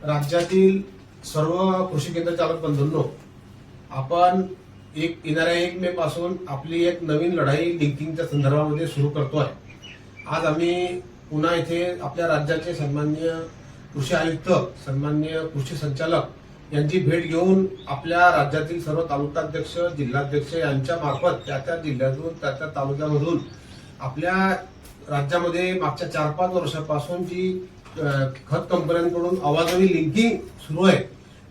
राज्यातील सर्व कृषी केंद्र चालक बंधूंनो, आपण येणाऱ्या 1 मे पासून आपली एक नवीन लढाई लिंकिंगच्या संदर्भामध्ये सुरू करतोय। आज आम्ही पुन्हा इथे आपल्या राज्याचे सन्माननीय कृषी आयुक्त, सन्माननीय कृषी संचालक यांची भेट घेऊन आपल्या राज्यातील सर्व तालुकाध्यक्ष, जिल्हाध्यक्ष यांच्या मार्फत त्या जिल्ह्यातून त्या तालुक्यामधून आपल्या राज्यामध्ये मागच्या 4-5 वर्षापासून जी खत कंपन्यांकडून आवाजवी लिंकिंग सुरू आहे,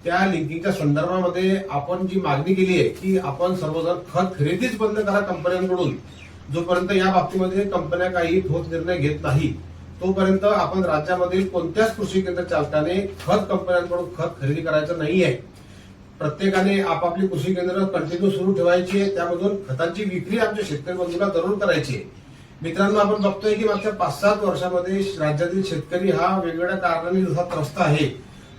त्या लिंकिंगच्या संदर्भामध्ये आपण जी मागणी केली आहे की आपण सर्वजण खत खरेदीच बंद करा कंपन्यांकडून। जोपर्यंत या बाबतीमध्ये कंपन्या काही ठोस निर्णय घेत नाही तोपर्यंत आपण राज्यामधील कोणत्याच कृषी केंद्र चालकाने खत कंपन्यांकडून खत खरेदी करायचं नाही आहे। प्रत्येकाने आपापली कृषी केंद्र कंटिन्यू सुरू ठेवायची आहे, त्यामधून खतांची विक्री आमच्या शेतकरी बंधूंना जरूर करायची आहे। मित्रांनो, आपण बघतोय की मागच्या 5-7 वर्षामध्ये राज्यातील शेतकरी हा वेगवेगळ्या कारणांनी जसा त्रस्त आहे,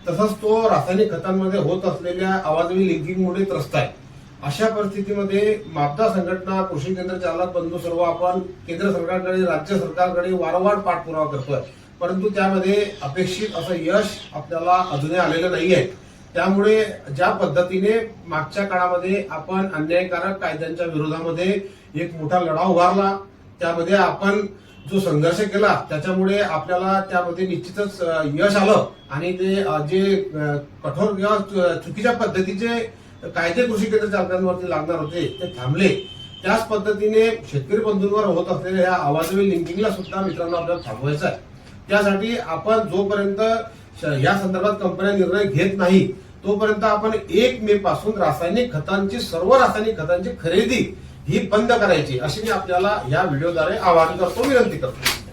तसंच तो रासायनिक खतांमध्ये होत असलेल्या आवाजवी लिंकिंगमुळे त्रस्त आहे। अशा परिस्थितीमध्ये मापदा संघटना, कृषी केंद्र चालक बंधू सर्व आपण केंद्र सरकारकडे, राज्य सरकारकडे वारंवार पाठपुरावा करतोय, परंतु त्यामध्ये अपेक्षित असं यश आपल्याला अजूनही आलेलं नाहीये। त्यामुळे ज्या पद्धतीने मागच्या काळामध्ये आपण अन्यायकारक कायद्यांच्या विरोधामध्ये एक मोठा लढा उभारला, त्यामध्ये आपण जो संघर्ष केला त्याच्यामुळे आपल्याला त्यामध्ये निश्चितच यश आलं आणि ते जे कठोर किंवा चुकीच्या पद्धतीचे कायदे कृषी केंद्र चालकांवरती लागणार होते ते थांबले। त्याच पद्धतीने शेतकरी बंधूंवर होत असलेल्या या आवाजवी लिंकिंगला सुद्धा मित्रांनो आपल्याला थांबवायचं आहे। त्यासाठी आपण जोपर्यंत या संदर्भात कंपन्या निर्णय घेत नाही तोपर्यंत आपण 1 मे पासून सर्व रासायनिक खतांची खरेदी ही बंद करायची, अशी मी आपल्याला या व्हिडिओद्वारे आवाहन करतो, विनंती करतो।